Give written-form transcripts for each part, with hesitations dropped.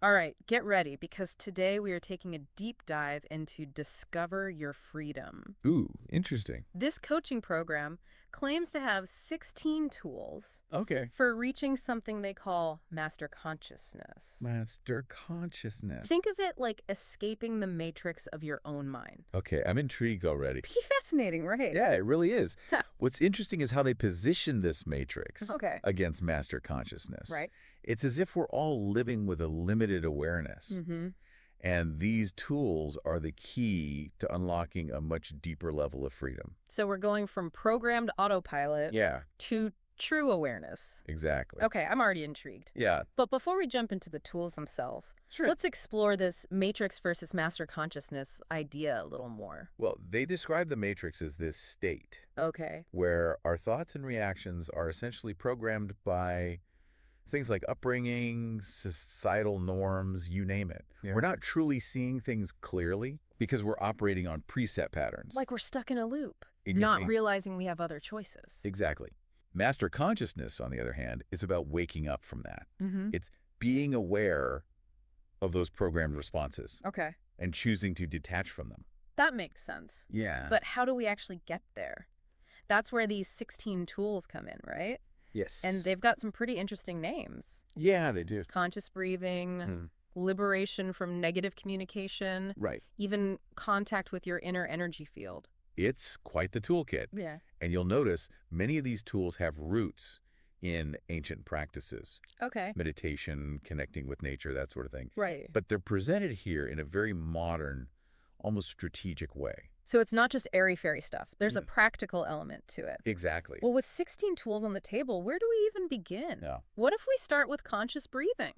All right, get ready because today we are taking a deep dive into Discover Your Freedom. Ooh, interesting. This coaching program claims to have 16 tools Okay. for reaching something they call master consciousness. Master consciousness. Think of it like escaping the matrix of your own mind. Okay, I'm intrigued already. Pretty fascinating, right? Yeah, it really is. So, What's interesting is how they position this matrix okay. against master consciousness. Right. It's as if we're all living with a limited awareness. Mm-hmm. And these tools are the key to unlocking a much deeper level of freedom. So we're going from programmed autopilot Yeah, to true awareness. exactly. Okay, I'm already intrigued. Yeah, But before we jump into the tools themselves, sure. let's explore this matrix versus master consciousness idea a little more. Well, they describe the matrix as this state Okay. where our thoughts and reactions are essentially programmed by things like upbringing, societal norms, you name it. Yeah. We're not truly seeing things clearly because we're operating on preset patterns. Like we're stuck in a loop, And you not think- realizing we have other choices. Exactly. Master consciousness, on the other hand, is about waking up from that. Mm-hmm. It's being aware of those programmed responses Okay. and choosing to detach from them. That makes sense. Yeah. But how do we actually get there? That's where these 16 tools come in, right? yes. And they've got some pretty interesting names. Yeah, they do. Conscious breathing, Hmm. liberation from negative communication, Right. even contact with your inner energy field. It's quite the toolkit. Yeah. And you'll notice many of these tools have roots in ancient practices. Okay. Meditation, connecting with nature, that sort of thing. Right. But they're presented here in a very modern, almost strategic way. So it's not just airy-fairy stuff. There's a practical element to it. Exactly. Well, with 16 tools on the table, where do we even begin? Yeah. What if we start with conscious breathing?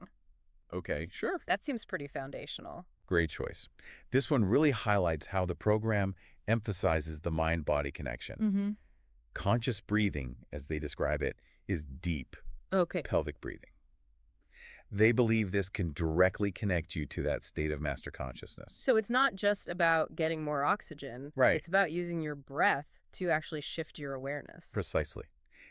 Okay, sure. That seems pretty foundational. Great choice. This one really highlights how the program emphasizes the mind-body connection. Mm-hmm. Conscious breathing, as they describe it, is deep Okay. pelvic breathing. They believe this can directly connect you to that state of master consciousness. So it's not just about getting more oxygen. Right. It's about using your breath to actually shift your awareness. Precisely.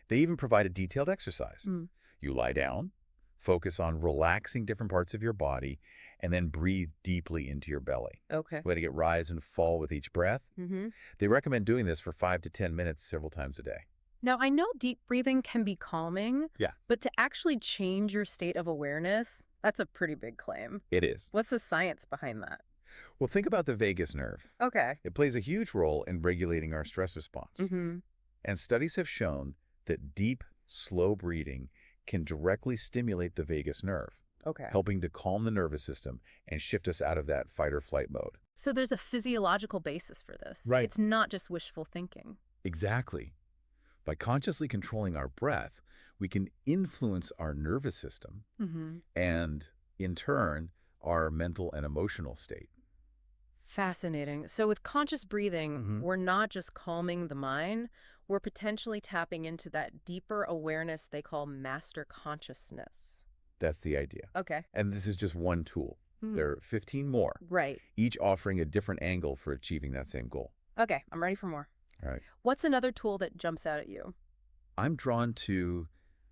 They even provide a detailed exercise. Mm. You lie down, focus on relaxing different parts of your body, and then breathe deeply into your belly. Okay. Letting it rise and fall with each breath. Mm-hmm. They recommend doing this for 5 to 10 minutes several times a day. Now, I know deep breathing can be calming. Yeah. But to actually change your state of awareness, that's a pretty big claim. It is. What's the science behind that? Well, think about the vagus nerve. Okay. It plays a huge role in regulating our stress response. Mm-hmm. And studies have shown that deep, slow breathing can directly stimulate the vagus nerve, Okay. helping to calm the nervous system and shift us out of that fight or flight mode. So there's a physiological basis for this. Right. It's not just wishful thinking. Exactly. By consciously controlling our breath, we can influence our nervous system Mm-hmm. and, in turn, our mental and emotional state. Fascinating. So with conscious breathing, Mhm. we're not just calming the mind, we're potentially tapping into that deeper awareness they call master consciousness. That's the idea. Okay. And this is just one tool. Hmm. There are 15 more, Right. each offering a different angle for achieving that same goal. Okay, I'm ready for more. All right. What's another tool that jumps out at you? I'm drawn to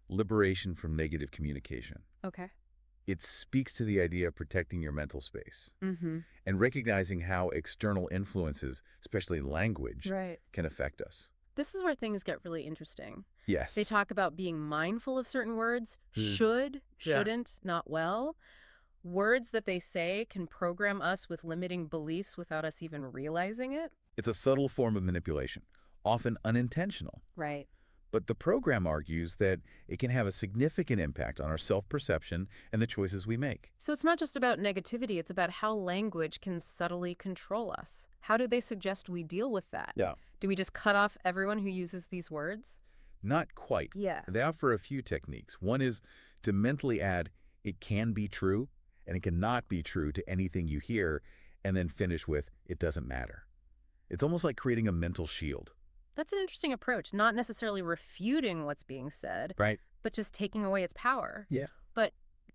liberation from negative communication. Okay. It speaks to the idea of protecting your mental space Mm-hmm. and recognizing how external influences, especially language, Right. can affect us. This is where things get really interesting. Yes. They talk about being mindful of certain words, should, Yeah. shouldn't, not well. Words that they say can program us with limiting beliefs without us even realizing it. It's a subtle form of manipulation, often unintentional. Right. But the program argues that it can have a significant impact on our self-perception and the choices we make. So it's not just about negativity, it's about how language can subtly control us. How do they suggest we deal with that? Yeah. Do we just cut off everyone who uses these words? Not quite. Yeah. They offer a few techniques. One is to mentally add, it can be true, and it cannot be true to anything you hear, and then finish with, it doesn't matter. It's almost like creating a mental shield. That's an interesting approach, not necessarily refuting what's being said, Right. but just taking away its power. Yeah. But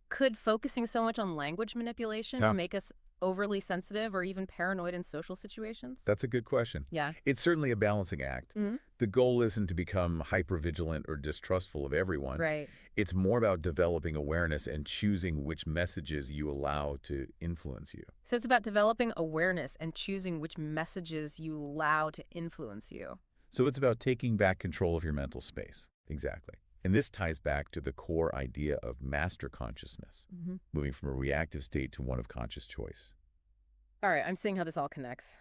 could focusing so much on language manipulation Yeah. make us overly sensitive or even paranoid in social situations? That's a good question. Yeah. It's certainly a balancing act. Hmm. The goal isn't to become hypervigilant or distrustful of everyone. Right. It's more about developing awareness and choosing which messages you allow to influence you. So it's about developing awareness and choosing which messages you allow to influence you. So it's about taking back control of your mental space. Exactly. And this ties back to the core idea of master consciousness, Hmm. moving from a reactive state to one of conscious choice. All right, I'm seeing how this all connects.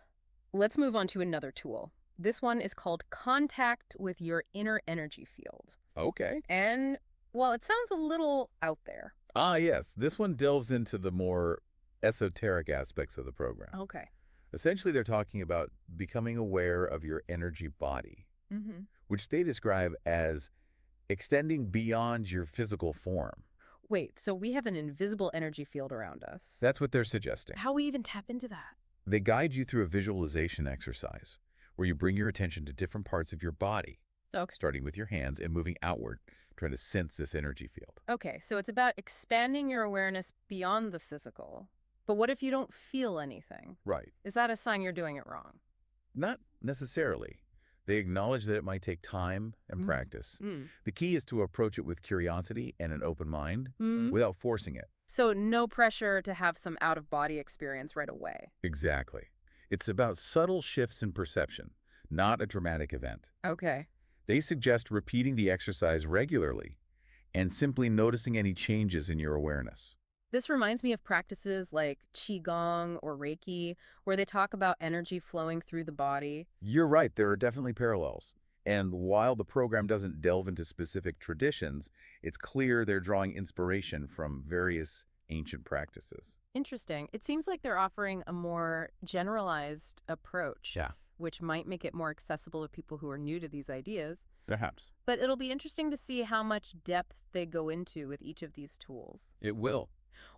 Let's move on to another tool. This one is called Contact with Your Inner Energy Field. Okay. And, well, it sounds a little out there. Ah, yes. This one delves into the more esoteric aspects of the program. Okay. Essentially, they're talking about becoming aware of your energy body, Mm-hmm. which they describe as extending beyond your physical form. Wait, so we have an invisible energy field around us. That's what they're suggesting. How we even tap into that? They guide you through a visualization exercise where you bring your attention to different parts of your body, Okay. starting with your hands and moving outward, trying to sense this energy field. Okay, so it's about expanding your awareness beyond the physical. But what if you don't feel anything? Right. Is that a sign you're doing it wrong? Not necessarily. They acknowledge that it might take time and practice. The key is to approach it with curiosity and an open mind without forcing it. So no pressure to have some out-of-body experience right away. Exactly. It's about subtle shifts in perception, not a dramatic event. Okay. They suggest repeating the exercise regularly and simply noticing any changes in your awareness. This reminds me of practices like Qigong or Reiki, where they talk about energy flowing through the body. You're right, there are definitely parallels. And while the program doesn't delve into specific traditions, it's clear they're drawing inspiration from various ancient practices. Interesting. It seems like they're offering a more generalized approach, Yeah, which might make it more accessible to people who are new to these ideas. perhaps. But it'll be interesting to see how much depth they go into with each of these tools. It will.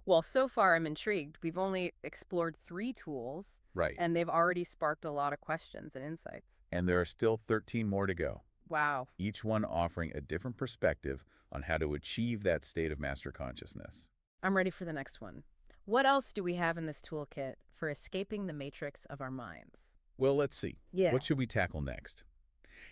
Well, so far I'm intrigued. We've only explored 3 tools, Right. and they've already sparked a lot of questions and insights. And there are still 13 more to go, Wow. each one offering a different perspective on how to achieve that state of master consciousness. I'm ready for the next one. What else do we have in this toolkit for escaping the matrix of our minds? Well, let's see. Yeah. What should we tackle next?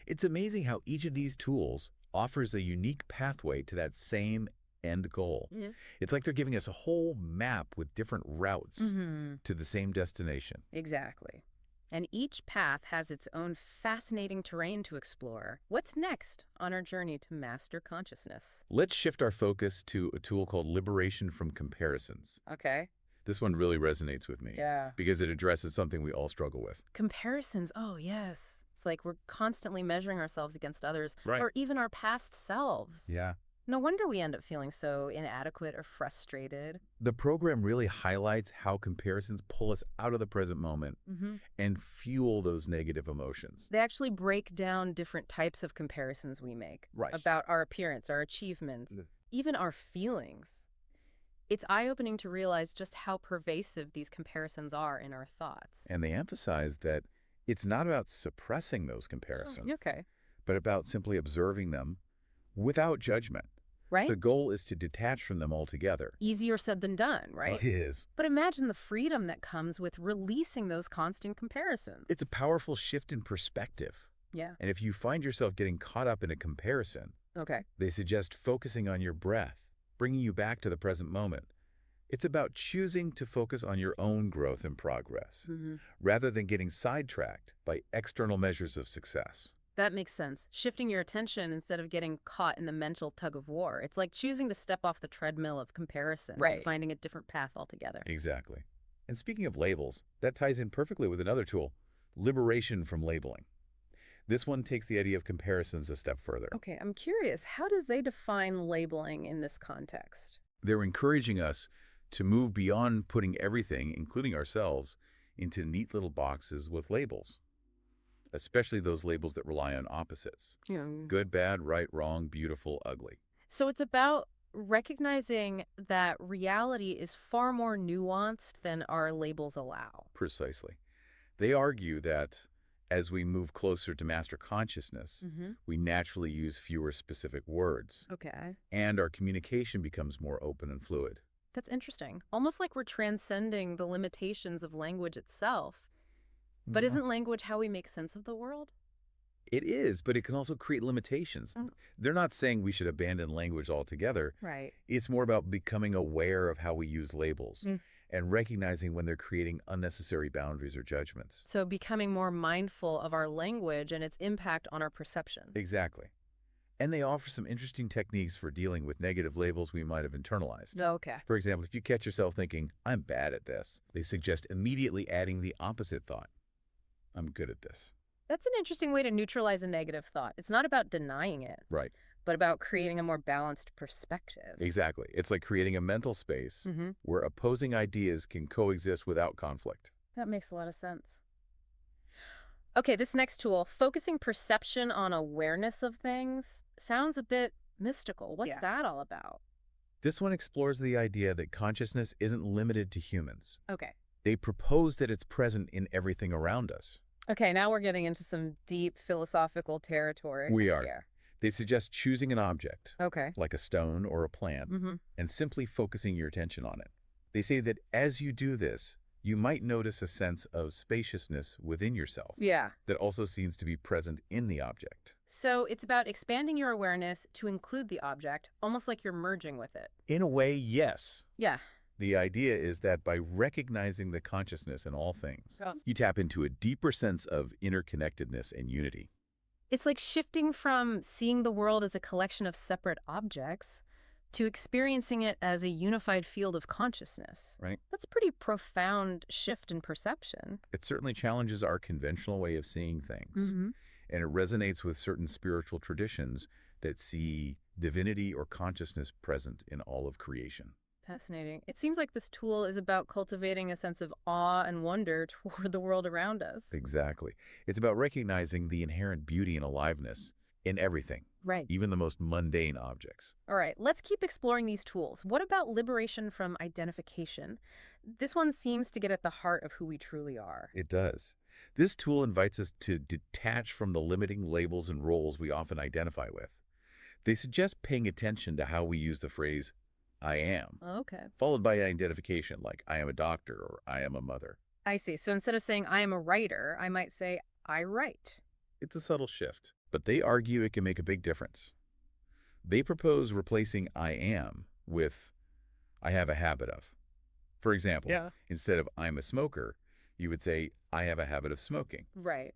It's amazing how each of these tools offers a unique pathway to that same end goal. Yeah. It's like they're giving us a whole map with different routes Mm-hmm. to the same destination. Exactly. And each path has its own fascinating terrain to explore. What's next on our journey to master consciousness? Let's shift our focus to a tool called liberation from comparisons. Okay. This one really resonates with me Yeah. because it addresses something we all struggle with. Comparisons. Oh, yes. It's like we're constantly measuring ourselves against others Right. or even our past selves. Yeah. No wonder we end up feeling so inadequate or frustrated. The program really highlights how comparisons pull us out of the present moment Mm-hmm. and fuel those negative emotions. They actually break down different types of comparisons we make Right. about our appearance, our achievements, Yeah. even our feelings. It's eye-opening to realize just how pervasive these comparisons are in our thoughts. And they emphasize that it's not about suppressing those comparisons, Okay. but about simply observing them without judgment. Right? The goal is to detach from them altogether. Easier said than done, right? It is. But imagine the freedom that comes with releasing those constant comparisons. It's a powerful shift in perspective. Yeah. And if you find yourself getting caught up in a comparison, Okay. they suggest focusing on your breath, bringing you back to the present moment. It's about choosing to focus on your own growth and progress, Mm-hmm. rather than getting sidetracked by external measures of success. That makes sense. Shifting your attention instead of getting caught in the mental tug of war. It's like choosing to step off the treadmill of comparison and Right. finding a different path altogether. Exactly. And speaking of labels, that ties in perfectly with another tool, liberation from labeling. This one takes the idea of comparisons a step further. Okay, I'm curious. How do they define labeling in this context? They're encouraging us to move beyond putting everything, including ourselves, into neat little boxes with labels, especially those labels that rely on opposites. Yeah. Good, bad, right, wrong, beautiful, ugly. So it's about recognizing that reality is far more nuanced than our labels allow. Precisely. They argue that as we move closer to master consciousness, Mm-hmm. we naturally use fewer specific words, Okay. and our communication becomes more open and fluid. That's interesting. Almost like we're transcending the limitations of language itself. But Yeah. isn't language how we make sense of the world? It is, but it can also create limitations. Mm. They're not saying we should abandon language altogether. Right. It's more about becoming aware of how we use labels and recognizing when they're creating unnecessary boundaries or judgments. So becoming more mindful of our language and its impact on our perception. Exactly. And they offer some interesting techniques for dealing with negative labels we might have internalized. Okay. For example, if you catch yourself thinking, I'm bad at this, they suggest immediately adding the opposite thought. I'm good at this. That's an interesting way to neutralize a negative thought. It's not about denying it, Right. but about creating a more balanced perspective. Exactly. It's like creating a mental space where opposing ideas can coexist without conflict. That makes a lot of sense. Okay, this next tool, focusing perception on awareness of things, sounds a bit mystical. What's that all about? This one explores the idea that consciousness isn't limited to humans. Okay. They propose that it's present in everything around us. Okay, now we're getting into some deep philosophical territory. We are. Here. They suggest choosing an object, Okay. like a stone or a plant, and simply focusing your attention on it. They say that as you do this, you might notice a sense of spaciousness within yourself Yeah. that also seems to be present in the object. So it's about expanding your awareness to include the object, almost like you're merging with it. In a way, yes. Yeah. The idea is that by recognizing the consciousness in all things, you tap into a deeper sense of interconnectedness and unity. It's like shifting from seeing the world as a collection of separate objects to experiencing it as a unified field of consciousness. Right. That's a pretty profound shift in perception. It certainly challenges our conventional way of seeing things, and it resonates with certain spiritual traditions that see divinity or consciousness present in all of creation. Fascinating. It seems like this tool is about cultivating a sense of awe and wonder toward the world around us. Exactly. It's about recognizing the inherent beauty and aliveness in everything, Right. even the most mundane objects. All right, let's keep exploring these tools. What about liberation from identification? This one seems to get at the heart of who we truly are. It does. This tool invites us to detach from the limiting labels and roles we often identify with. They suggest paying attention to how we use the phrase, I am, Okay. followed by an identification like I am a doctor or I am a mother. I see. So instead of saying I am a writer, I might say I write. It's a subtle shift, but they argue it can make a big difference. They propose replacing I am with I have a habit of. For example, instead of I'm a smoker, you would say I have a habit of smoking. Right.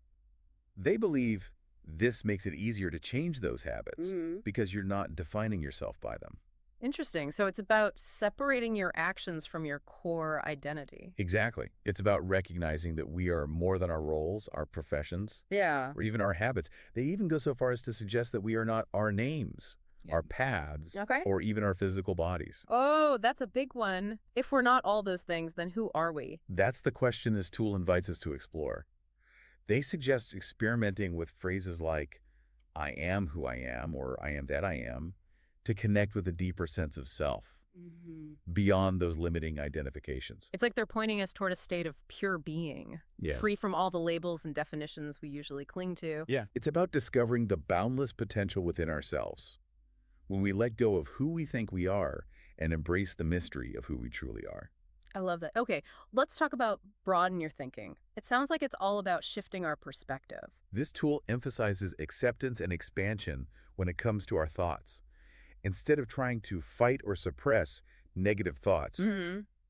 They believe this makes it easier to change those habits because you're not defining yourself by them. Interesting. So it's about separating your actions from your core identity. Exactly. It's about recognizing that we are more than our roles, our professions, Yeah. or even our habits. They even go so far as to suggest that we are not our names, our paths, or even our physical bodies. Oh, that's a big one. If we're not all those things, then who are we? That's the question this tool invites us to explore. They suggest experimenting with phrases like, I am who I am, or I am that I am, to connect with a deeper sense of self, beyond those limiting identifications. It's like they're pointing us toward a state of pure being, free from all the labels and definitions we usually cling to. Yeah. It's about discovering the boundless potential within ourselves. When we let go of who we think we are and embrace the mystery of who we truly are. I love that. Okay, let's talk about broaden your thinking. It sounds like it's all about shifting our perspective. This tool emphasizes acceptance and expansion when it comes to our thoughts. Instead of trying to fight or suppress negative thoughts,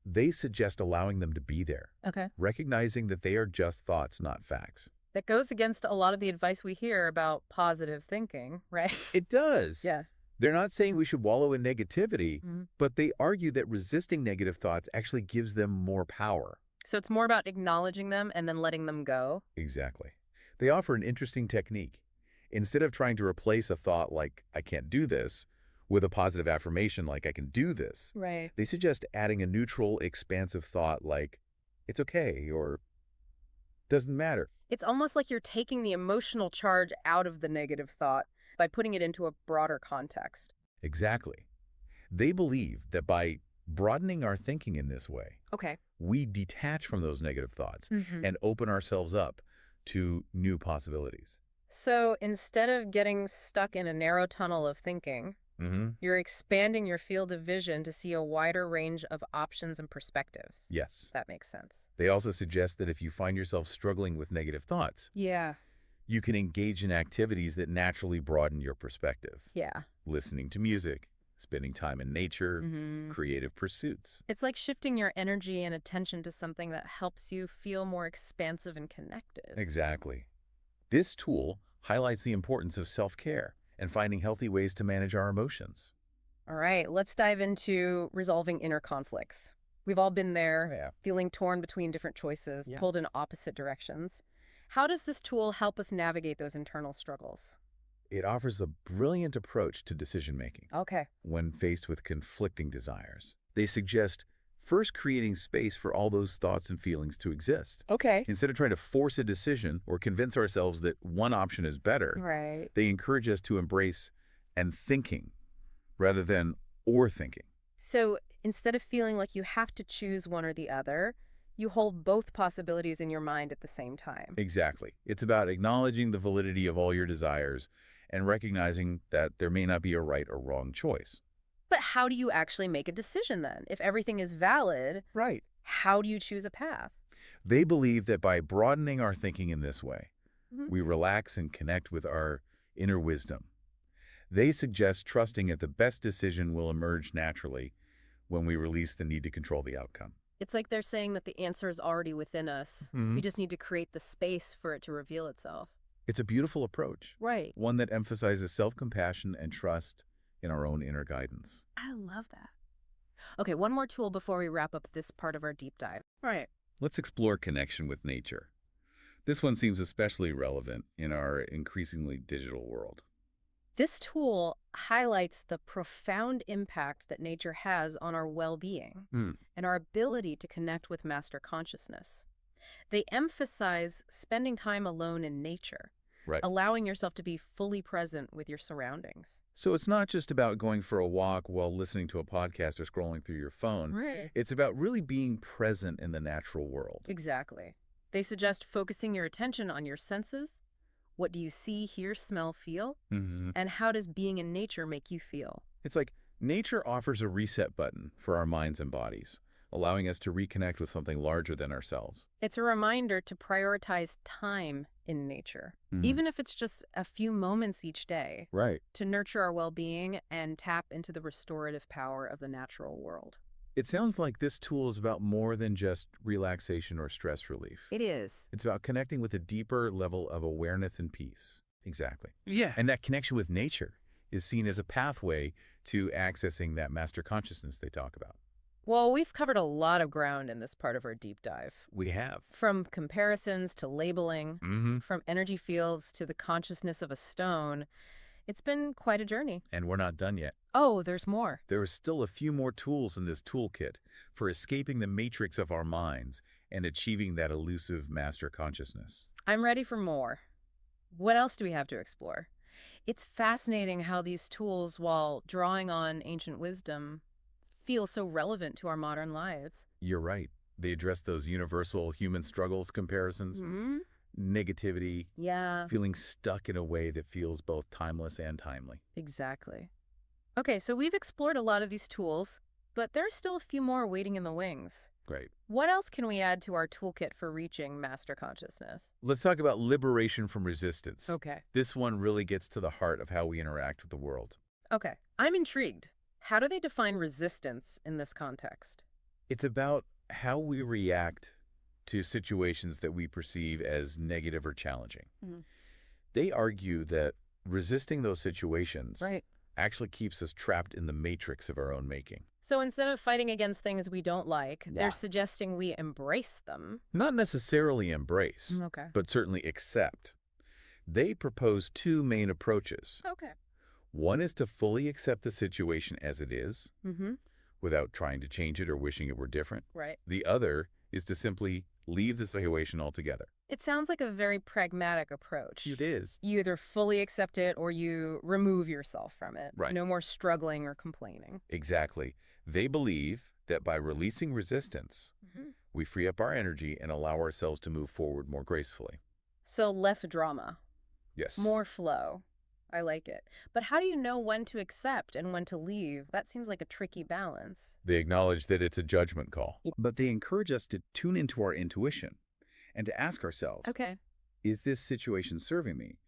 they suggest allowing them to be there, recognizing that they are just thoughts, not facts. That goes against a lot of the advice we hear about positive thinking, right? It does. Yeah. They're not saying we should wallow in negativity, but they argue that resisting negative thoughts actually gives them more power. So it's more about acknowledging them and then letting them go? Exactly. They offer an interesting technique. Instead of trying to replace a thought like, I can't do this, with a positive affirmation like, I can do this, they suggest adding a neutral, expansive thought like, it's okay, or doesn't matter. It's almost like you're taking the emotional charge out of the negative thought by putting it into a broader context. Exactly. They believe that by broadening our thinking in this way, we detach from those negative thoughts and open ourselves up to new possibilities. So instead of getting stuck in a narrow tunnel of thinking, Mm-hmm. You're expanding your field of vision to see a wider range of options and perspectives. Yes. That makes sense. They also suggest that if you find yourself struggling with negative thoughts, Yeah. you can engage in activities that naturally broaden your perspective. Yeah. Listening to music, spending time in nature, Mm-hmm. creative pursuits. It's like shifting your energy and attention to something that helps you feel more expansive and connected. Exactly. This tool highlights the importance of self-care and finding healthy ways to manage our emotions. All right, let's dive into resolving inner conflicts. We've all been there, Yeah. feeling torn between different choices, Yeah. pulled in opposite directions. How does this tool help us navigate those internal struggles? It offers a brilliant approach to decision-making Okay. when faced with conflicting desires. They suggest first creating space for all those thoughts and feelings to exist. Okay. Instead of trying to force a decision or convince ourselves that one option is better, Right. they encourage us to embrace and thinking rather than or thinking. So instead of feeling like you have to choose one or the other, you hold both possibilities in your mind at the same time. Exactly. It's about acknowledging the validity of all your desires and recognizing that there may not be a right or wrong choice. But how do you actually make a decision then? If everything is valid, Right. how do you choose a path? They believe that by broadening our thinking in this way, Mhm. we relax and connect with our inner wisdom. They suggest trusting that the best decision will emerge naturally when we release the need to control the outcome. It's like they're saying that the answer is already within us. We just need to create the space for it to reveal itself. It's a beautiful approach, Right. one that emphasizes self-compassion and trust in our own inner guidance. I love that. Okay, one more tool before we wrap up this part of our deep dive. Right. Let's explore connection with nature. This one seems especially relevant in our increasingly digital world. This tool highlights the profound impact that nature has on our well-being and our ability to connect with master consciousness. They emphasize spending time alone in nature, Right. allowing yourself to be fully present with your surroundings. So it's not just about going for a walk while listening to a podcast or scrolling through your phone. Right. It's about really being present in the natural world. Exactly. They suggest focusing your attention on your senses. What do you see, hear, smell, feel? And how does being in nature make you feel? It's like nature offers a reset button for our minds and bodies, allowing us to reconnect with something larger than ourselves. It's a reminder to prioritize time in nature, even if it's just a few moments each day, Right. to nurture our well-being and tap into the restorative power of the natural world. It sounds like this tool is about more than just relaxation or stress relief. It is. It's about connecting with a deeper level of awareness and peace. Exactly. Yeah. And that connection with nature is seen as a pathway to accessing that master consciousness they talk about. Well, we've covered a lot of ground in this part of our deep dive. We have. From comparisons to labeling, from energy fields to the consciousness of a stone, it's been quite a journey. And we're not done yet. Oh, there's more. There are still a few more tools in this toolkit for escaping the matrix of our minds and achieving that elusive master consciousness. I'm ready for more. What else do we have to explore? It's fascinating how these tools, while drawing on ancient wisdom, feel so relevant to our modern lives. You're right. They address those universal human struggles comparisons, negativity, Yeah, feeling stuck in a way that feels both timeless and timely. exactly. Okay, so we've explored a lot of these tools, but there's still a few more waiting in the wings. Great. What else can we add to our toolkit for reaching master consciousness? Let's talk about liberation from resistance. Okay. This one really gets to the heart of how we interact with the world. Okay, I'm intrigued. How do they define resistance in this context? It's about how we react to situations that we perceive as negative or challenging. They argue that resisting those situations Right. actually keeps us trapped in the matrix of our own making. So instead of fighting against things we don't like, Yeah. they're suggesting we embrace them. Not necessarily embrace, Okay. but certainly accept. They propose two main approaches. Okay. One is to fully accept the situation as it is, Mm-hmm. without trying to change it or wishing it were different. Right. The other is to simply leave the situation altogether. It sounds like a very pragmatic approach. It is. You either fully accept it or you remove yourself from it. Right. No more struggling or complaining. Exactly. They believe that by releasing resistance, we free up our energy and allow ourselves to move forward more gracefully. So less drama, Yes. more flow. I like it. But how do you know when to accept and when to leave? That seems like a tricky balance. They acknowledge that it's a judgment call, Yeah. but they encourage us to tune into our intuition and to ask ourselves, Okay. is this situation serving me?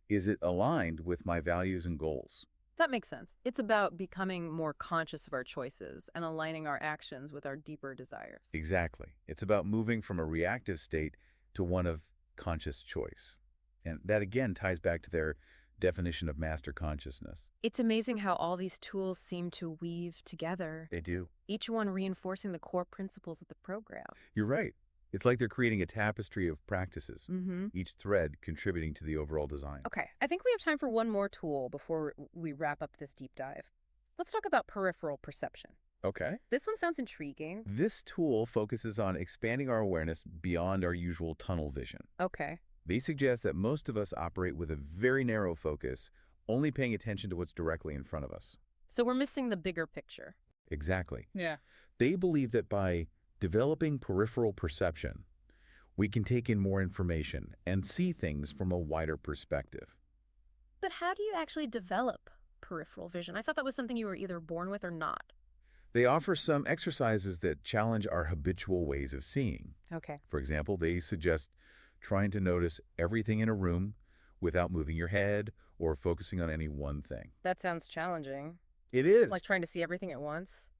Is it aligned with my values and goals? That makes sense. It's about becoming more conscious of our choices and aligning our actions with our deeper desires. Exactly. It's about moving from a reactive state to one of conscious choice. And that again ties back to their definition of master consciousness. It's amazing how all these tools seem to weave together, They do. each one reinforcing the core principles of the program. You're right. It's like they're creating a tapestry of practices, Mm-hmm. each thread contributing to the overall design. Okay, I think we have time for one more tool before we wrap up this deep dive. Let's talk about peripheral perception. Okay. This one sounds intriguing. This tool focuses on expanding our awareness beyond our usual tunnel vision. Okay. They suggest that most of us operate with a very narrow focus, only paying attention to what's directly in front of us. So we're missing the bigger picture. Exactly. Yeah. They believe that by developing peripheral perception, we can take in more information and see things from a wider perspective. But how do you actually develop peripheral vision? I thought that was something you were either born with or not. They offer some exercises that challenge our habitual ways of seeing. Okay. For example, they suggest trying to notice everything in a room without moving your head or focusing on any one thing. That sounds challenging. It is. Like trying to see everything at once?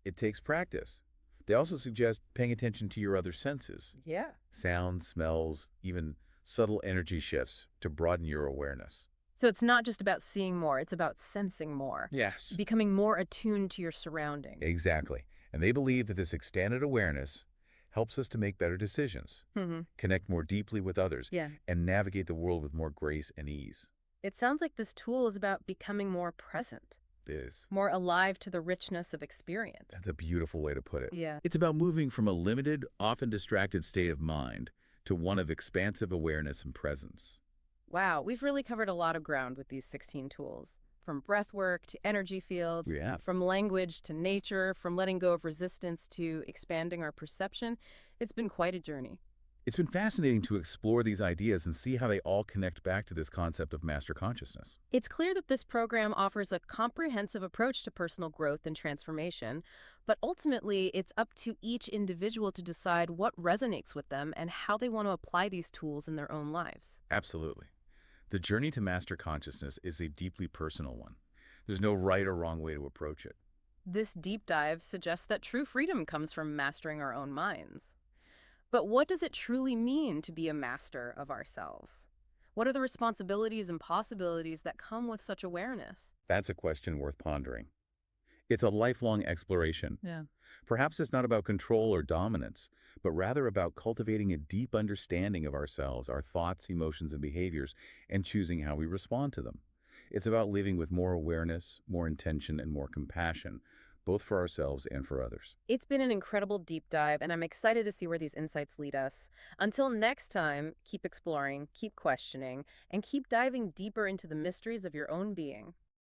It takes practice. They also suggest paying attention to your other senses, Yeah. sounds, smells, even subtle energy shifts to broaden your awareness. So it's not just about seeing more, it's about sensing more. Yes. Becoming more attuned to your surroundings. Exactly. And they believe that this expanded awareness helps us to make better decisions, Mm-hmm. connect more deeply with others, Yeah. and navigate the world with more grace and ease. It sounds like this tool is about becoming more present, It is. more alive to the richness of experience. That's a beautiful way to put it. Yeah. It's about moving from a limited, often distracted state of mind to one of expansive awareness and presence. Wow, we've really covered a lot of ground with these 16 tools. From breath work to energy fields, We have. from language to nature, from letting go of resistance to expanding our perception. It's been quite a journey. It's been fascinating to explore these ideas and see how they all connect back to this concept of master consciousness. It's clear that this program offers a comprehensive approach to personal growth and transformation, but ultimately it's up to each individual to decide what resonates with them and how they want to apply these tools in their own lives. Absolutely. The journey to master consciousness is a deeply personal one. There's no right or wrong way to approach it. This deep dive suggests that true freedom comes from mastering our own minds. But what does it truly mean to be a master of ourselves? What are the responsibilities and possibilities that come with such awareness? That's a question worth pondering. It's a lifelong exploration. Yeah. Perhaps it's not about control or dominance, but rather about cultivating a deep understanding of ourselves, our thoughts, emotions, and behaviors, and choosing how we respond to them. It's about living with more awareness, more intention, and more compassion, both for ourselves and for others. It's been an incredible deep dive, and I'm excited to see where these insights lead us. Until next time, keep exploring, keep questioning, and keep diving deeper into the mysteries of your own being.